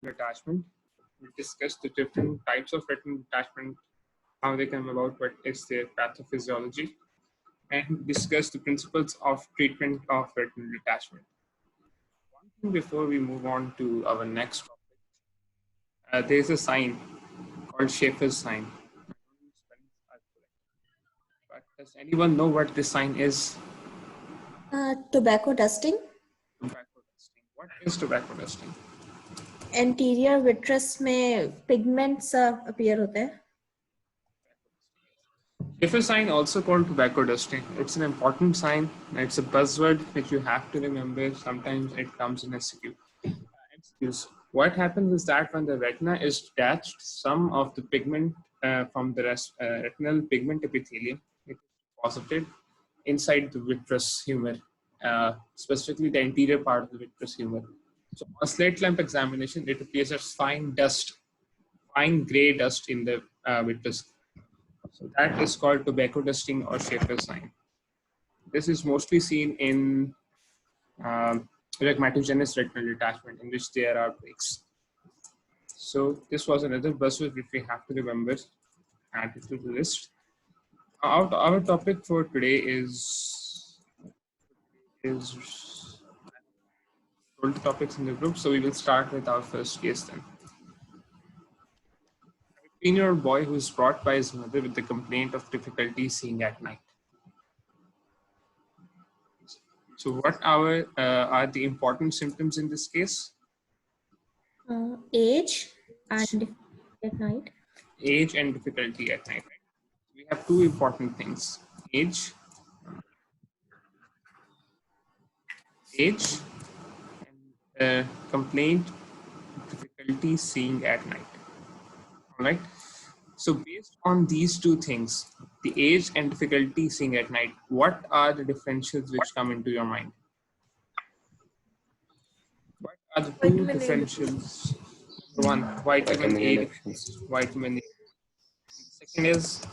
Detachment. We discuss the different types of retinal detachment, how they come about, what is their pathophysiology, and discuss the principles of treatment of retinal detachment. One thing before we move on to our next topic, there's a sign called Schaeffer's sign. But does anyone know what this sign is? Tobacco dusting. Tobacco dusting. What is tobacco dusting? Anterior vitreous में pigments appear होते हैं. Schaeffer's sign, also called tobacco dusting. It's an important sign. It's a buzzword which you have to remember. Sometimes it comes in SQ. What happens is that when the retina is detached, some of the pigment from the retinal pigment epithelium is deposited inside the vitreous humor, specifically the anterior part of the vitreous humor. So on a slit lamp examination, it appears as fine dust, fine gray dust in the vitreous. So that is called tobacco dusting or Schaeffer's sign. This is mostly seen in rheumatogenic retinal detachment, in which there are breaks. So this was another buzzword which we have to remember, add it to the list. Our topic for today is told the topics in the group, so we will start with our first case then. A 15-year-old boy who is brought by his mother with the complaint of difficulty seeing at night. So what are the important symptoms in this case? Age and difficulty at night. Age and difficulty at night. Right? We have two important things: age, and complaint, difficulty seeing at night. All right. So based on these two things, the age and difficulty seeing at night, what are the differentials which come into your mind? What are the two differentials? One, vitamin A deficiency. Vitamin A. The second is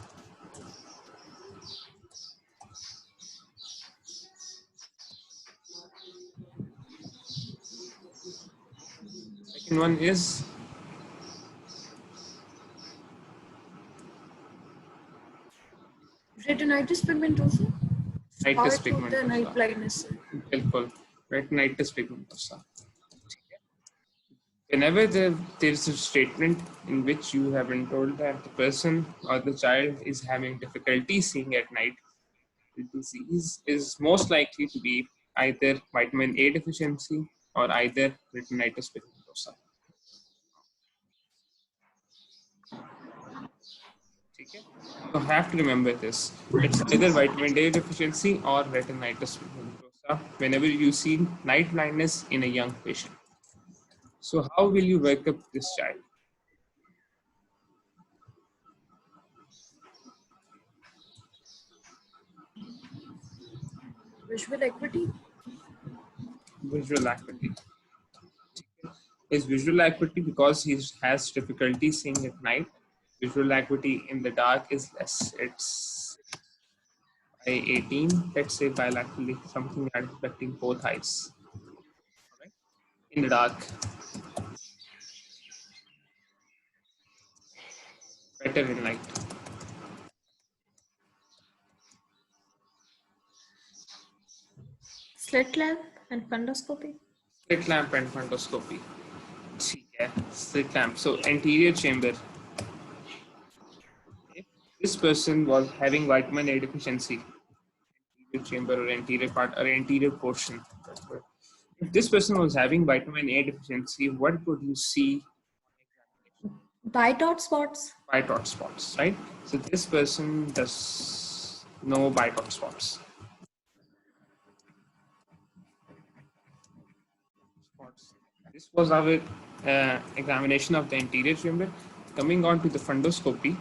one is Retinitis pigmentosa. retinitis pigmentosa. Night blindness. Retinitis pigmentosa. Whenever there is a statement in which you have been told that the person or the child is having difficulty seeing at night, the disease is most likely to be either vitamin A deficiency or either retinitis pigmentosa. Okay? You have to remember this. It's either vitamin A deficiency or retinitis pigmentosa whenever you see night blindness in a young patient. So how will you wake up this child? Visual acuity. Visual acuity. His visual acuity, because he has difficulty seeing at night, visual acuity in the dark is less. It's by 18, let's say bilaterally, something that is affecting both eyes. Right? In the dark. Better in light. Slit lamp and fundoscopy. Slit lamp and fundoscopy. Yeah, slit lamp. So anterior chamber. Okay. This person was having vitamin A deficiency. Anterior chamber or anterior part or anterior portion. If this person was having vitamin A deficiency, what would you see? White dot spots. White dot spots, right? So this person does no white dot spots. This was our examination of the anterior chamber. Coming on to the fundoscopy.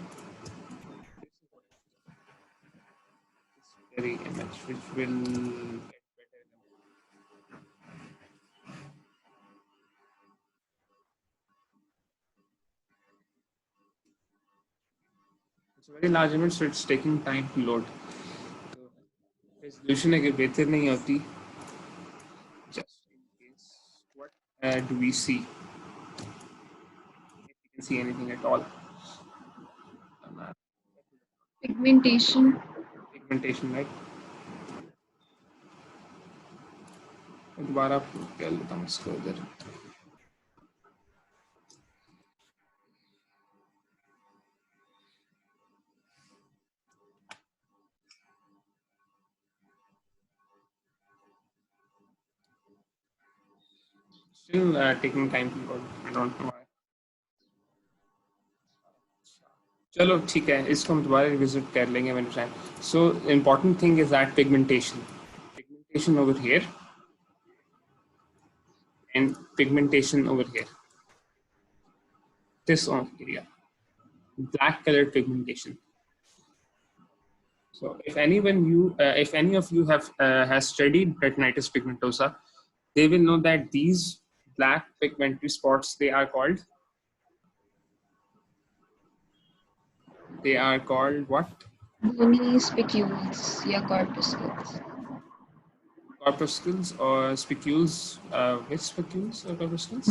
This very image, which will get better. It's a very large image, so it's taking time to load. So, resolution अगर बेहतर नहीं होती, just in case, what do we see? see anything at all. Pigmentation. Pigmentation, right? दोबारा कर लेता हूँ इसको इधर. Still taking time to load. I don't know why. चलो ठीक है, इसको हम दोबारा रिविजिट कर लेंगे when time. So important thing is that pigmentation over here and pigmentation over here. This area, black colored pigmentation. So if any of you have has studied retinitis pigmentosa, they will know that these black pigmentary spots, they are called what? Bony spicules या corpuscles. Corpuscles or spicules? Which spicules or corpuscles?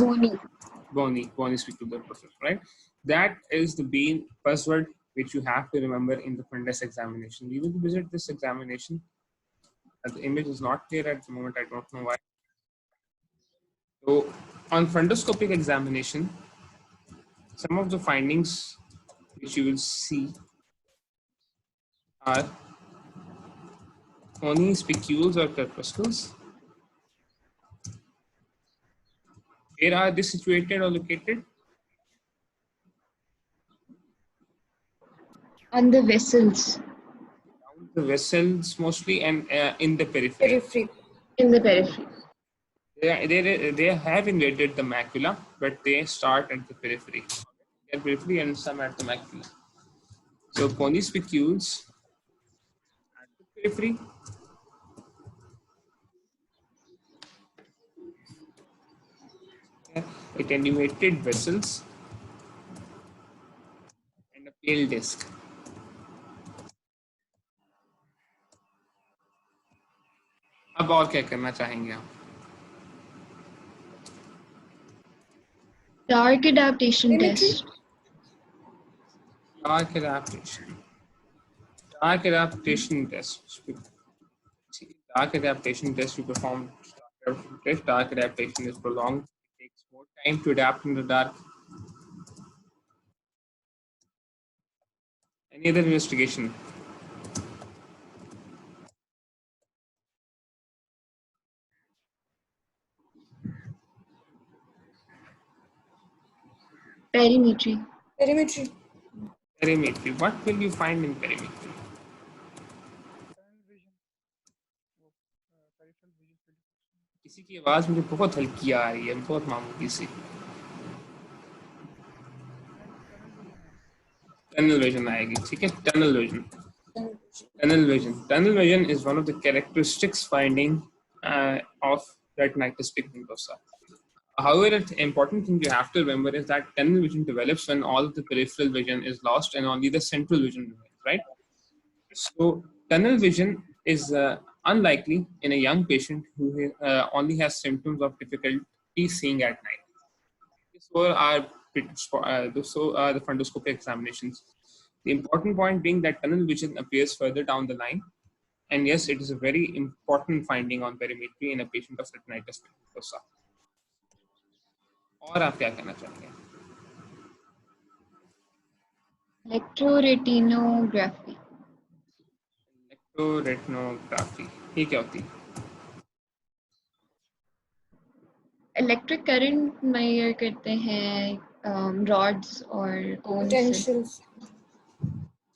Bony spicular process, right? That is the main buzzword which you have to remember in the fundus examination. You will visit this examination. The image is not clear at the moment. I don't know why. So on fundoscopic examination, some of the findings which you will see are bony spicules or corpuscles. Where are they situated or located? On the vessels. Around the vessels mostly, and in the periphery. In the periphery. They have invaded the macula, but they start at the periphery. At periphery and some at the macula. So bony spicules at the periphery. Attenuated vessels and a pale disc. अब और क्या करना चाहेंगे आप? Dark adaptation test. Dark adaptation test. Dark adaptation test you perform. Dark adaptation is prolonged. It takes more time to adapt in the dark. Any other investigation? Perimetry. Perimetry. What will you find in perimetry? किसी की आवाज मुझे बहुत हल्की आ रही है, बहुत मामूली सी. Tunnel vision आएगी, ठीक है? Tunnel vision is one of the characteristics finding of retinitis pigmentosa. However, the important thing you have to remember is that tunnel vision develops when all of the peripheral vision is lost and only the central vision remains, right? So tunnel vision is unlikely in a young patient who only has symptoms of difficulty seeing at night. So are the fundoscopic examinations. The important point being that tunnel vision appears further down the line, and yes, it is a very important finding on perimetry in a patient of retinitis pigmentosa. और आप क्या कहना चाहेंगे? Electroretinography. Electroretinography ये क्या होती है? Electric current measure करते हैं rods और cones. Potentials.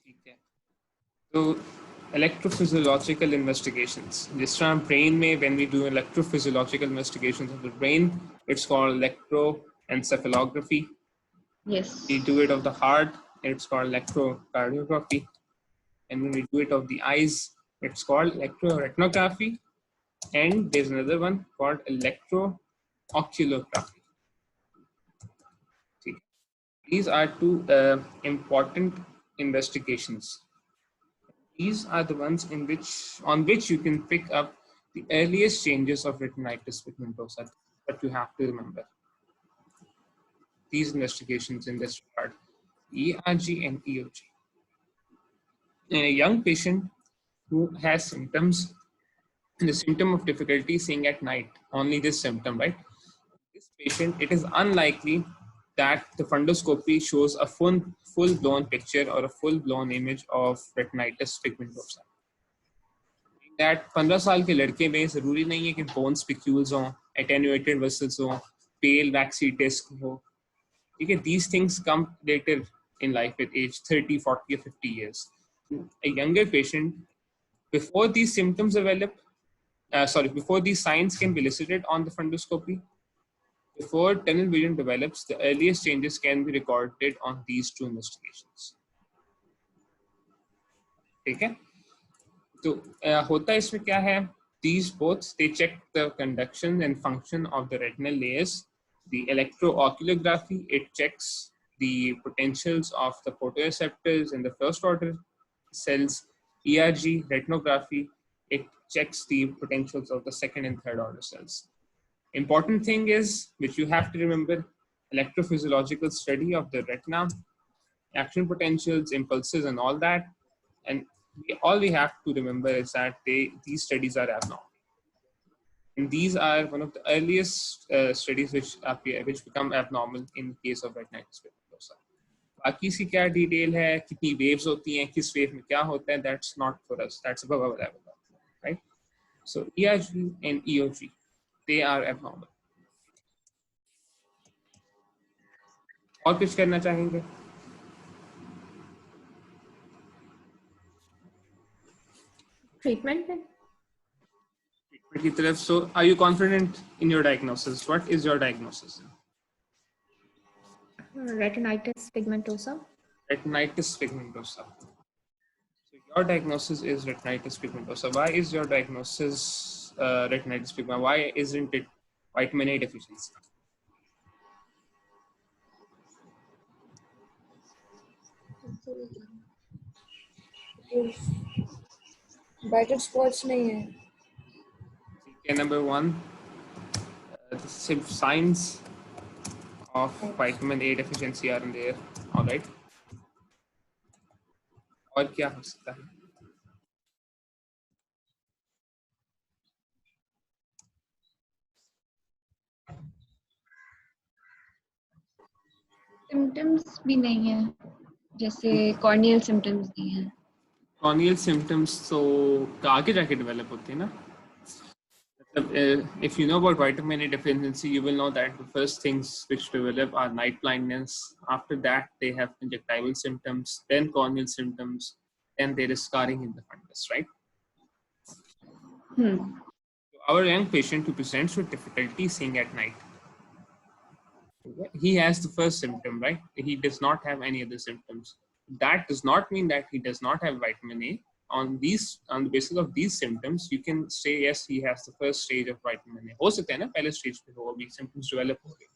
ठीक है. So electrophysiological investigations. This time brain में when we do electrophysiological investigations of the brain, it's called electroencephalography. Yes. We do it of the heart, it's called electrocardiography. And when we do it of the eyes, it's called electroretinography. And there's another one called electrooculography. These are two important investigations. These are the ones on which you can pick up the earliest changes of retinitis pigmentosa. But you have to remember these investigations in this ERG and EOG. In a young patient who has symptoms, the symptom of difficulty seeing at night, only this symptom, right? This patient, it is unlikely that the fundoscopy shows a full-blown picture or a full-blown image of retinitis pigmentosa. That 15 साल के लड़के में जरूरी नहीं है कि bone spicules हों, attenuated vessels हों, pale waxy disc हो. ठीक है, these things come later in life with age 30, 40 or 50 years. A younger patient, before these symptoms develop, before these signs can be elicited on the fundoscopy, before tunnel vision develops, the earliest changes can be recorded on these two investigations. ठीक है, तो होता इसमें क्या है? These both, they check the conduction and function of the retinal layers. The electrooculography, it checks the potentials of the photoreceptors in the first order cells. ERG, retinography, it checks the potentials of the second and third order cells. Important thing is, which you have to remember, electrophysiological study of the retina, action potentials, impulses, and all that. And all we have to remember is that these studies are abnormal. And these are one of the earliest studies which become abnormal in the case of retinitis pigmentosa. बाकी इसकी क्या detail है, कितनी waves होती हैं, किस wave में क्या होता है, that's not for us, that's above our level, right? So ERG and EOG, they are abnormal. और कुछ करना चाहेंगे? Treatment में? Treatment की तरफ. So are you confident in your diagnosis? What is your diagnosis? Retinitis pigmentosa. Retinitis pigmentosa. So your diagnosis is retinitis pigmentosa. Why is your diagnosis retinitis pigmentosa? Why isn't it vitamin A deficiency? Brighter spots नहीं है. Okay, number one, the signs of vitamin A deficiency are in there. All right. और क्या हो सकता है? Symptoms भी नहीं है, जैसे कॉर्नियल सिम्टम्स नहीं है. Corneal symptoms तो आगे जाके डेवलप होते हैं ना. If you know about vitamin A deficiency, you will know that the first things which develop are night blindness. After that, they have conjunctival symptoms, then corneal symptoms, then there is scarring in the fundus, right? Our young patient who presents with difficulty seeing at night, he has the first symptom, right? He does not have any other symptoms. That does not mean that he does not have vitamin A. On the basis of these symptoms, you can say yes, he has the first stage of vitamin A. हो सकता है ना पहले stage पे हो, अभी symptoms develop हो गए.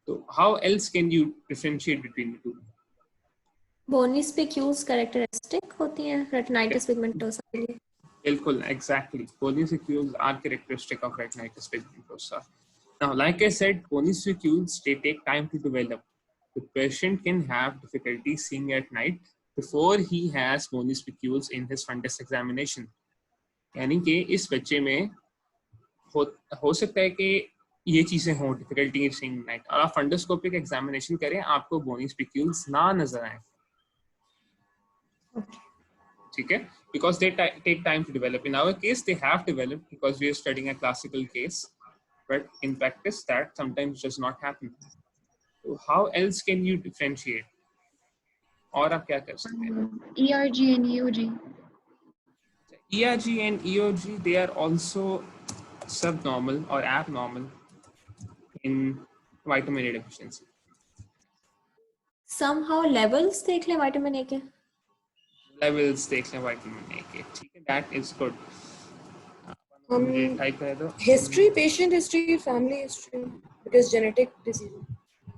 So how else can you differentiate between the two? Bony spicules characteristic होती हैं retinitis pigmentosa के लिए. बिल्कुल, exactly. Bony spicules are characteristic of retinitis pigmentosa. Now, like I said, bony spicules, they take time to develop. The patient can have difficulty seeing at night before he has bony spicules in his fundus examination. यानी कि इस बच्चे में हो सकता है कि ये चीजें हों, difficulty in seeing night, और आप fundoscopic examination करें, आपको bony spicules ना नजर आए. ठीक है? Because they take time to develop. In our case, they have developed because we are studying a classical case, but in practice, that sometimes does not happen. So how else can you differentiate? और आप क्या कर सकते हैं? ERG and EOG. ERG and EOG, they are also subnormal or abnormal in vitamin A deficiency. Somehow levels देख ले vitamin A के. Levels देख लें vitamin A के, ठीक है? That is good. टाइप कर दो. History, patient history, family history, it is genetic disease.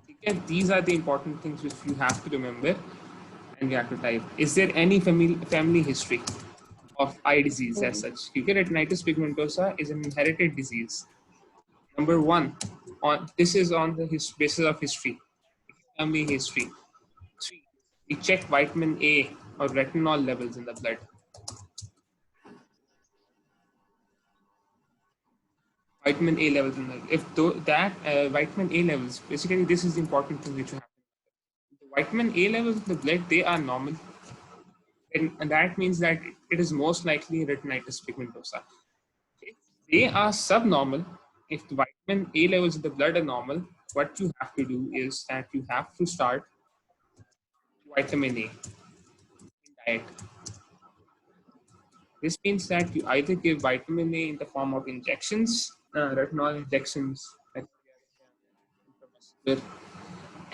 ठीक है? These are the important things which you have to remember, and you have to type. Is there any family history of eye disease as such? Because retinitis pigmentosa is an inherited disease. Number one, this is on the basis of history, family history. 3, We check vitamin A or retinol levels in the blood. Vitamin A levels in the vitamin A levels, basically this is the important thing which you have. The vitamin A levels in the blood, they are normal, and that means that it is most likely retinitis pigmentosa. If they are subnormal, if the vitamin A levels in the blood are normal, what you have to do is that you have to start vitamin A in diet. This means that you either give vitamin A in the form of injections, retinol injections,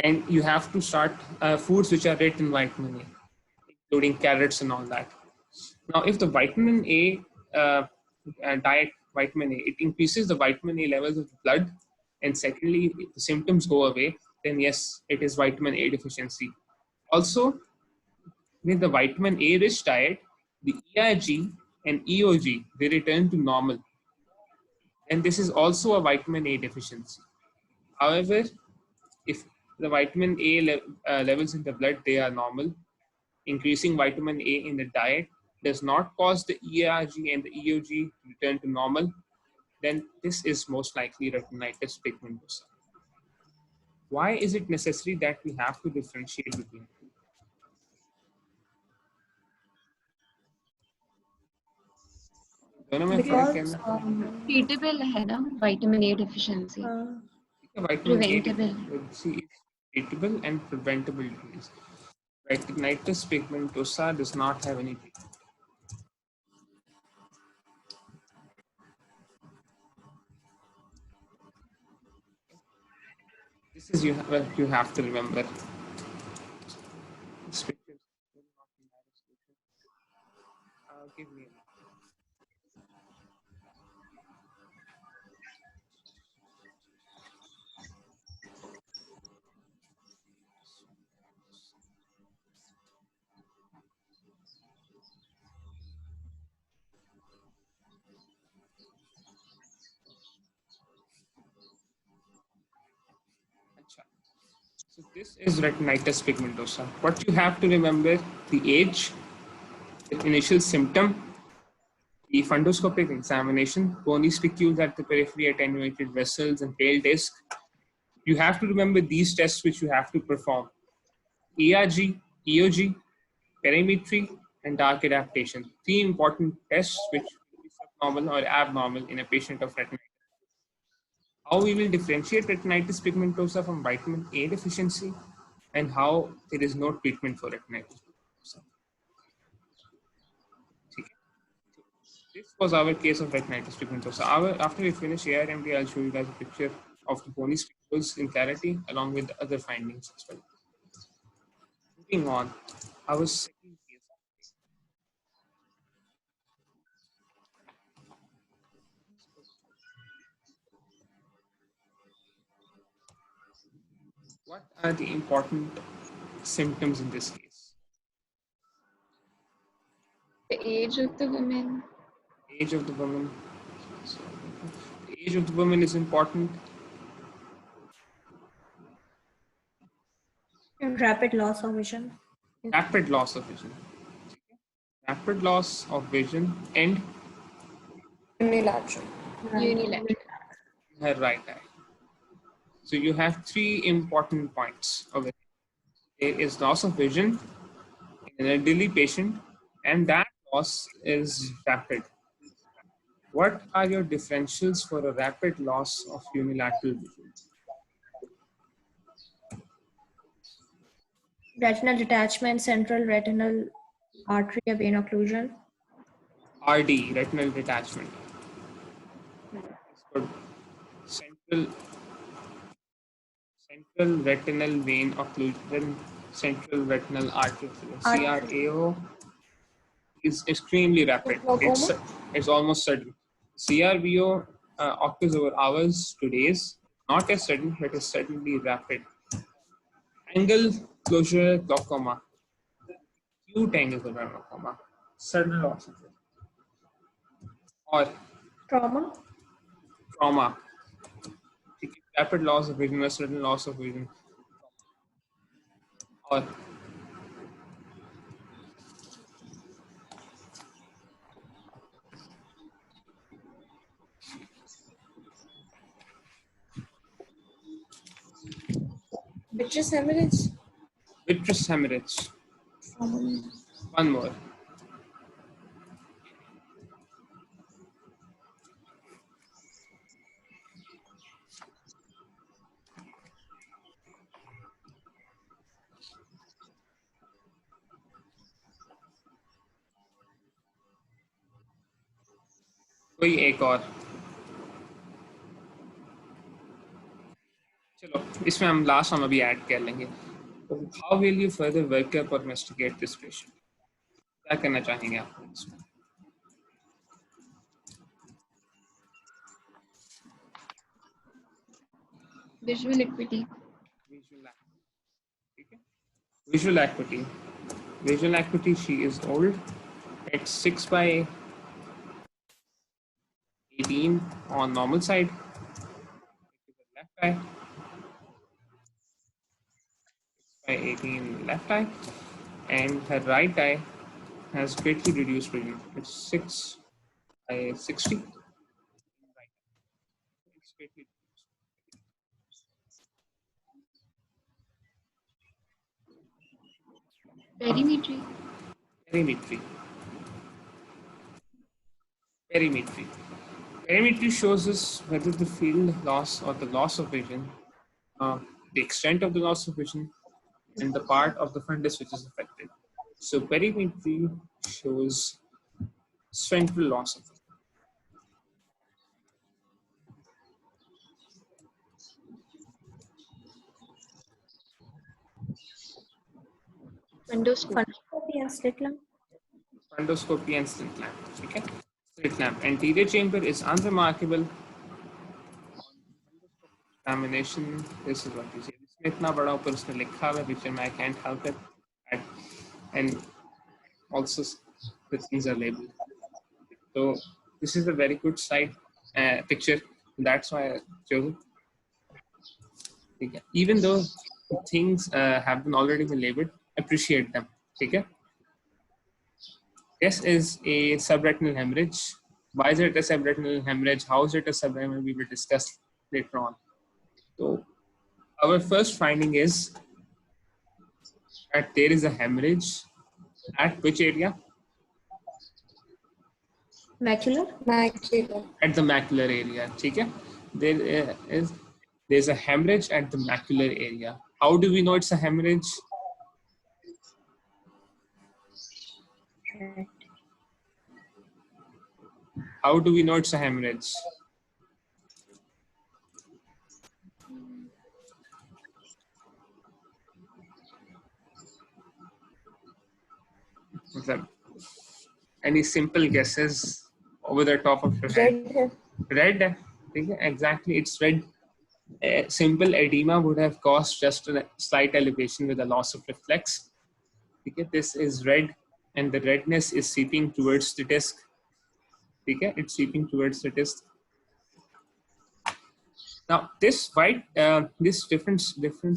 and you have to start foods which are rich in vitamin A, including carrots and all that. Now, if the vitamin A diet, vitamin A, it increases the vitamin A levels of the blood, and secondly, if the symptoms go away, then yes, it is vitamin A deficiency. Also, with the vitamin A rich diet, the ERG and EOG, they return to normal. And this is also a vitamin A deficiency. However, if the vitamin A levels in the blood, they are normal, increasing vitamin A in the diet does not cause the ERG and the EOG to return to normal, then this is most likely retinitis pigmentosa. Why is it necessary that we have to differentiate between the two? दोनों में फर्क है Because ना? treatable है ना vitamin A deficiency. Vitamin A Preventable. deficiency is treatable and preventable disease. Retinitis pigmentosa does not have any treatment. This is you have to remember. This picture will not be my resolution. Give me a minute. So this is retinitis pigmentosa. What you have to remember: the age, the initial symptom, the fundoscopic examination, bony spicules at the periphery, attenuated vessels, and pale disc. You have to remember these tests which you have to perform: ERG, EOG, perimetry, and dark adaptation. Three important tests which will be subnormal or abnormal in a patient of retinitis. How we will differentiate retinitis pigmentosa from vitamin A deficiency, and how there is no treatment for retinitis pigmentosa. This was our case of retinitis pigmentosa. After we finish ARMD, I'll show you guys a picture of the bony spicules in clarity along with the other findings as well. Moving on, our second case. What are the important symptoms in this case? The age of the woman. Age of the woman. So, the age of the woman is important. rapid loss of vision. Rapid loss of vision. Rapid loss of vision and Unilateral. Unilateral. her right eye. So you have three important points of it. There is loss of vision in an elderly patient, and that loss is rapid. What are your differentials for a rapid loss of unilateral vision? Retinal detachment, central retinal artery vein occlusion. RD, retinal detachment. It's called central retinal vein occlusion, central retinal artery occlusion. CRAO is extremely rapid. It's almost sudden. CRVO occurs over hours to days, not as sudden, but is suddenly rapid. Angle closure glaucoma, acute angle closure glaucoma, sudden loss of it. Or trauma, rapid loss of vision or sudden loss of vision. Or Vitreous hemorrhage. Vitreous hemorrhage. One more. कोई एक और. चलो इसमें हम last हम अभी add कर लेंगे. How will you further work up or investigate this patient? क्या करना चाहेंगे आप इसमें? Visual acuity. Visual acuity. Visual acuity, she is old. At 6 by 18 on normal side. Left eye. 6 by 18 left eye. And her right eye has greatly reduced vision. It's 6 by 60. Right. It's greatly Perimetry. Perimetry. Perimetry. Perimetry shows us whether the field loss or the loss of vision, the extent of the loss of vision, and the part of the fundus which is affected. So perimetry shows central loss of vision. Fundoscopy. Fundoscopy and slit lamp. Fundoscopy and slit lamp. Okay? Slit lamp. Anterior chamber is unremarkable. Examination. This is what you see. इसमें इतना बड़ा ऊपर उसने लिखा हुआ है which I can't help it. And also the things are labeled. So this is a very good slide picture. That's why I chose it. Okay. Even though things have been already been labeled, appreciate them. Okay. This is a subretinal hemorrhage. Why is it a subretinal hemorrhage? How is it a subretinal hemorrhage? We will discuss later on. So our first finding is that there is a hemorrhage at which area? Macular. Macular. At the macular area. Okay. There's a hemorrhage at the macular area. How do we know it's a hemorrhage? How do we know it's a hemorrhage? Any simple guesses over the top of your head? Red. Exactly, it's red. Simple edema would have caused just a slight elevation with a loss of reflex. Okay, this is red, and the redness is seeping towards the disc. Okay, it's seeping towards the disc. Now, this white, this different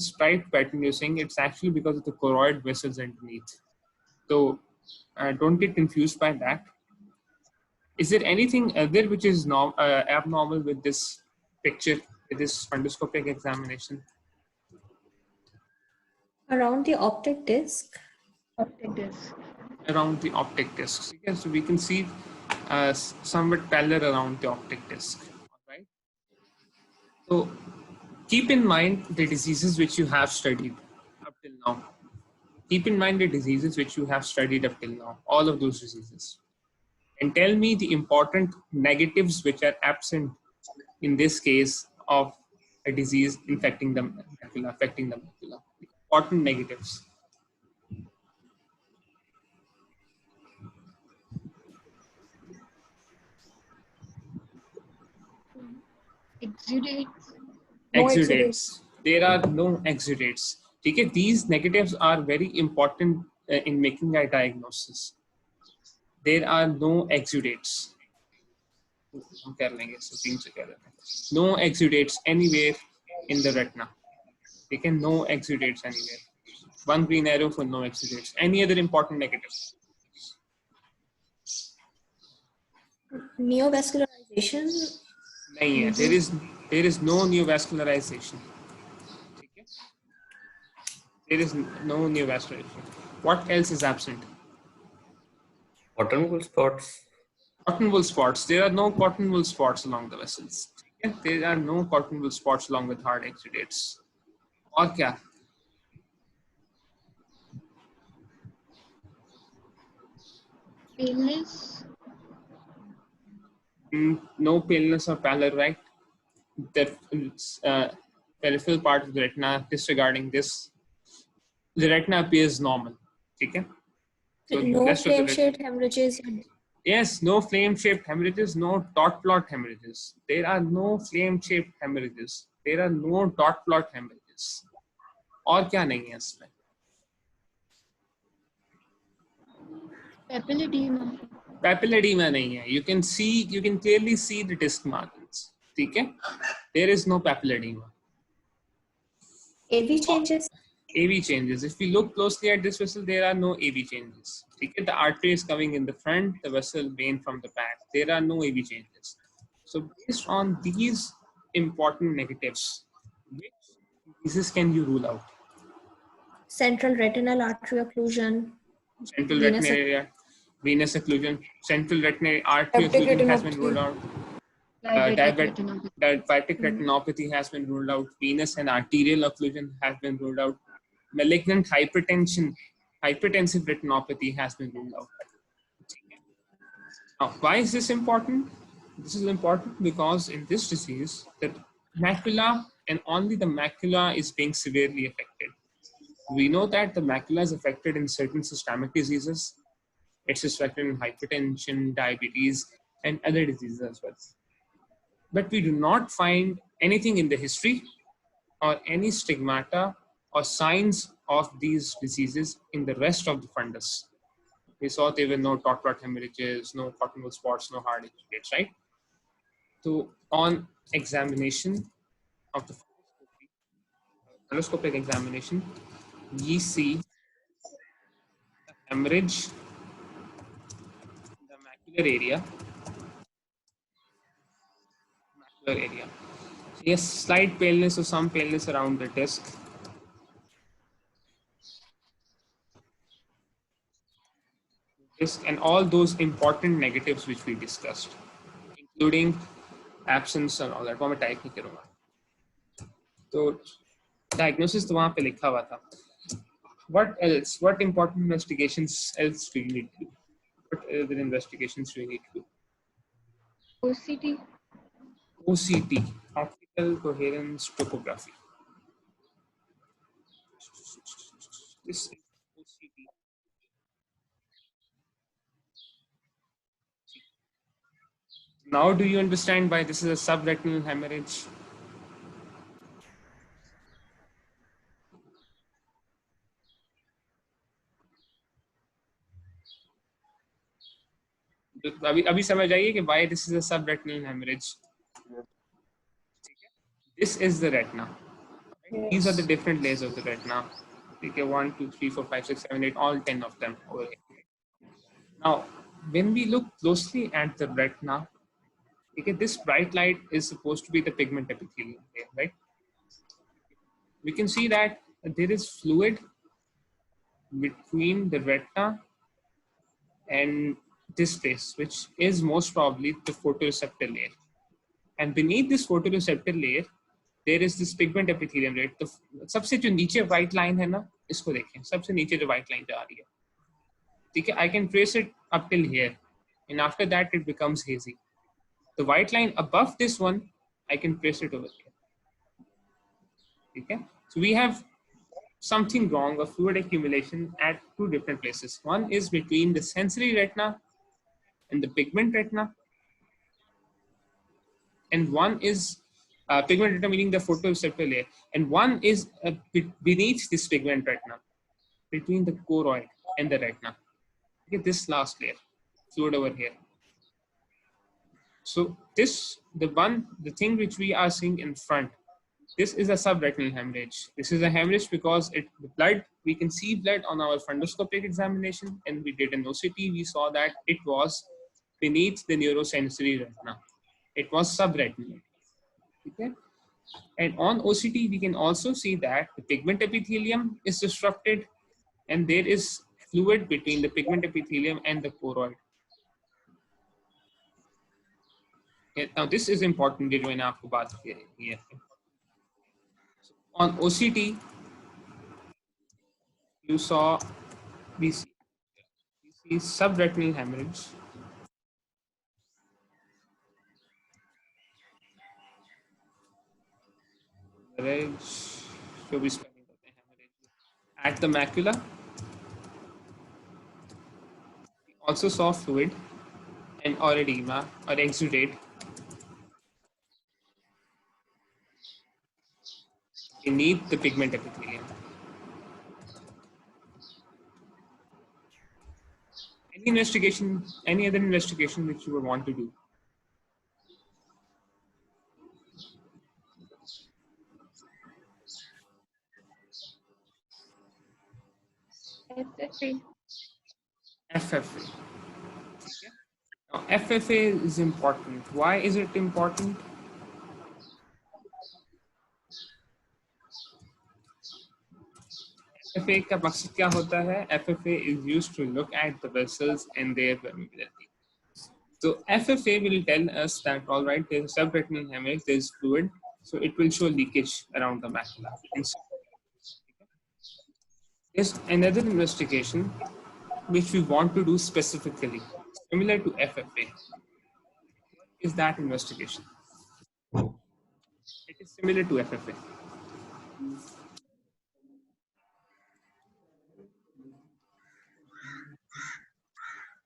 stripe pattern you're seeing, it's actually because of the choroid vessels underneath. So don't get confused by that. Is there anything other which is abnormal with this picture, with this fundoscopic examination? Around the optic disc. Optic disc. Around the optic disc. Okay, so we can see somewhat pallor around the optic disc. Right? So keep in mind the diseases which you have studied up till now. Keep in mind the diseases which you have studied up till now, all of those diseases. And tell me the important negatives which are absent in this case of a disease infecting the macula, affecting the macula. Important negatives. Exudates. No Exudates. There are no exudates. Okay, these negatives are very important in making a diagnosis. There are no exudates. No exudates anywhere in the retina. Okay, no exudates anywhere. One green arrow for no exudates. Any other important negative? Neovascularization. नहीं है. There is no neovascularization. ठीक है? There is no neovascularization. What else is absent? Cotton wool spots. Cotton wool spots. There are no cotton wool spots along the vessels. Okay? There are no cotton wool spots along with hard exudates. और क्या? Paleness. No paleness or pallor, right? The peripheral part of the retina, disregarding this, the retina appears normal. Okay? So No rest of the flame-shaped hemorrhages. yes, no flame-shaped hemorrhages, no dot plot hemorrhages. There are no flame-shaped hemorrhages. There are no dot plot hemorrhages. और क्या नहीं है इसमें? Papilledema. Papilledema नहीं है. You can clearly see the disc margins. ठीक है? There is no papilledema. AV changes. AV changes. If we look closely at this vessel, there are no AV changes. The artery is coming in the front, the vessel vein from the back. There are no AV changes. So based on these important negatives, which diseases can you rule out? Central retinal artery occlusion. Central retinal area, venous occlusion, central retinal artery Optic occlusion has been retinopathy. ruled out. Diabetic retinopathy has been ruled out. Venous and arterial occlusion has been ruled out. Malignant hypertensive retinopathy has been ruled out. Now, why is this important? This is important because in this disease, the macula and only the macula is being severely affected. We know that the macula is affected in certain systemic diseases. It's affected in hypertension, diabetes, and other diseases as well. But we do not find anything in the history or any stigmata or signs of these diseases in the rest of the fundus. We saw there were no dot plot hemorrhages, no cotton wool spots, no hard exudates, right? So on examination of the fundoscopic examination, we see the hemorrhage in the macular area. Yes, slight paleness or some paleness around the disc. And all those important negatives which we discussed, including absence and all that. वो मैं type नहीं करूँगा. तो diagnosis तो वहाँ पे लिखा हुआ था. What else? What important investigations else do you need to do? What other investigations do you need to do? OCT. OCT, optical coherence topography. This is OCT. Now, do you understand why this is a subretinal hemorrhage? अभी समझ आइए कि why this is a subretinal hemorrhage. This is the retina. Right? These are the different layers of the retina. Okay, 1, 2, 3, 4, 5, 6, 7, 8, all 10 of them over here. Now, when we look closely at the retina, okay, this bright light is supposed to be the pigment epithelium layer, right? We can see that there is fluid between the retina and this place, which is most probably the photoreceptor layer. And beneath this photoreceptor layer, there is this pigment epithelium layer. तो सबसे जो नीचे white line है ना, इसको देखें. सबसे नीचे जो white line जा रही है. ठीक है, I can trace it up till here, and after that it becomes hazy. The white line above this one, I can trace it over here. Okay, so we have something wrong of fluid accumulation at two different places. One is between the sensory retina and the pigment retina, and one is pigment retina meaning the photoreceptor layer, and one is beneath this pigment retina, between the choroid and the retina. Okay, this last layer, fluid over here. So this, the thing which we are seeing in front, this is a subretinal hemorrhage. This is a hemorrhage because the blood, we can see blood on our fundoscopic examination, and we did an OCT, we saw that it was beneath the neurosensory retina. It was subretinal. Okay? And on OCT, we can also see that the pigment epithelium is disrupted and there is fluid between the pigment epithelium and the choroid. Now this is important, जो मैंने आपको बात की है. On OCT, you saw we see subretinal hemorrhage. जो भी spelling करते हैं hemorrhage. At the macula, we also saw fluid and or edema or exudate beneath the pigment epithelium. Any other investigation which you would want to do? FFA. FFA. Okay. Now, FFA is important. Why is it important? FFA का मकसद क्या होता है? FFA is used to look at the vessels and their permeability. So FFA will tell us that all right, there is subretinal hemorrhage, there is fluid, so it will show leakage around the macula. There's another investigation which we want to do specifically, similar to FFA. What is that investigation? It is similar to FFA.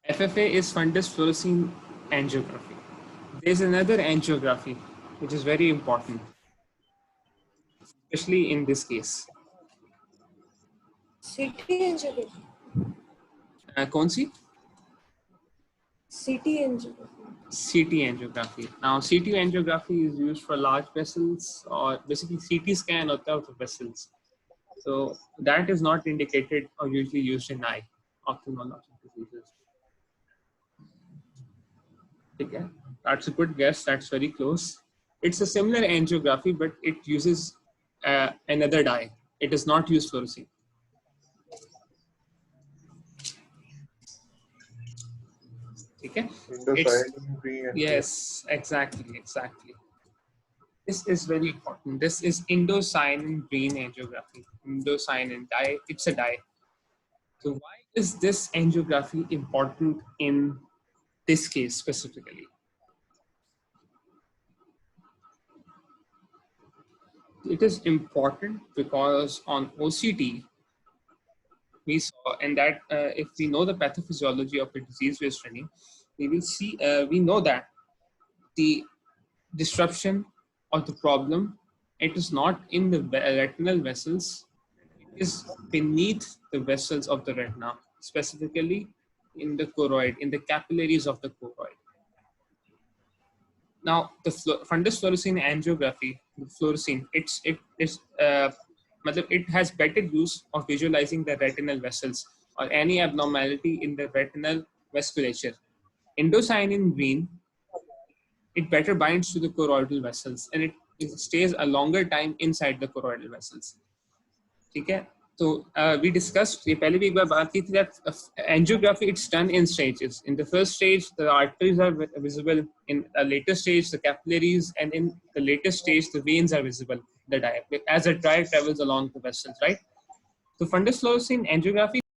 FFA is fundus fluorescein angiography. There's another angiography which is very important, especially in this case. CT angiography. कौन सी? CT angiography. CT angiography. Now, CT angiography is used for large vessels, or basically CT scan of the vessels. So that is not indicated or usually used in eye ophthalmologic diseases. Okay, that's a good guess. That's very close. It's a similar angiography, but it uses another dye. It does not use fluorescein. Okay. Yes, exactly. This is very important. This is indocyanine green angiography. Indocyanine dye. It's a dye. So why is this angiography important in this case specifically? It is important because on OCT, we saw, and that if we know the pathophysiology of the disease we're studying, we will see, we know that the disruption or the problem, it is not in the retinal vessels, it is beneath the vessels of the retina, specifically in the choroid, in the capillaries of the choroid. Now, the fundus fluorescein angiography, the fluorescein, it has better use of visualizing the retinal vessels or any abnormality in the retinal vasculature. Indocyanine green, it better binds to the choroidal vessels and it stays a longer time inside the choroidal vessels. Okay? So we discussed, पहले भी एक बार बात की थी that angiography, it's done in stages. In the first stage, the arteries are visible. In a later stage, the capillaries, and in the latest stage, the veins are visible. The dye, as the dye travels along the vessels, right? So fundus fluorescein angiography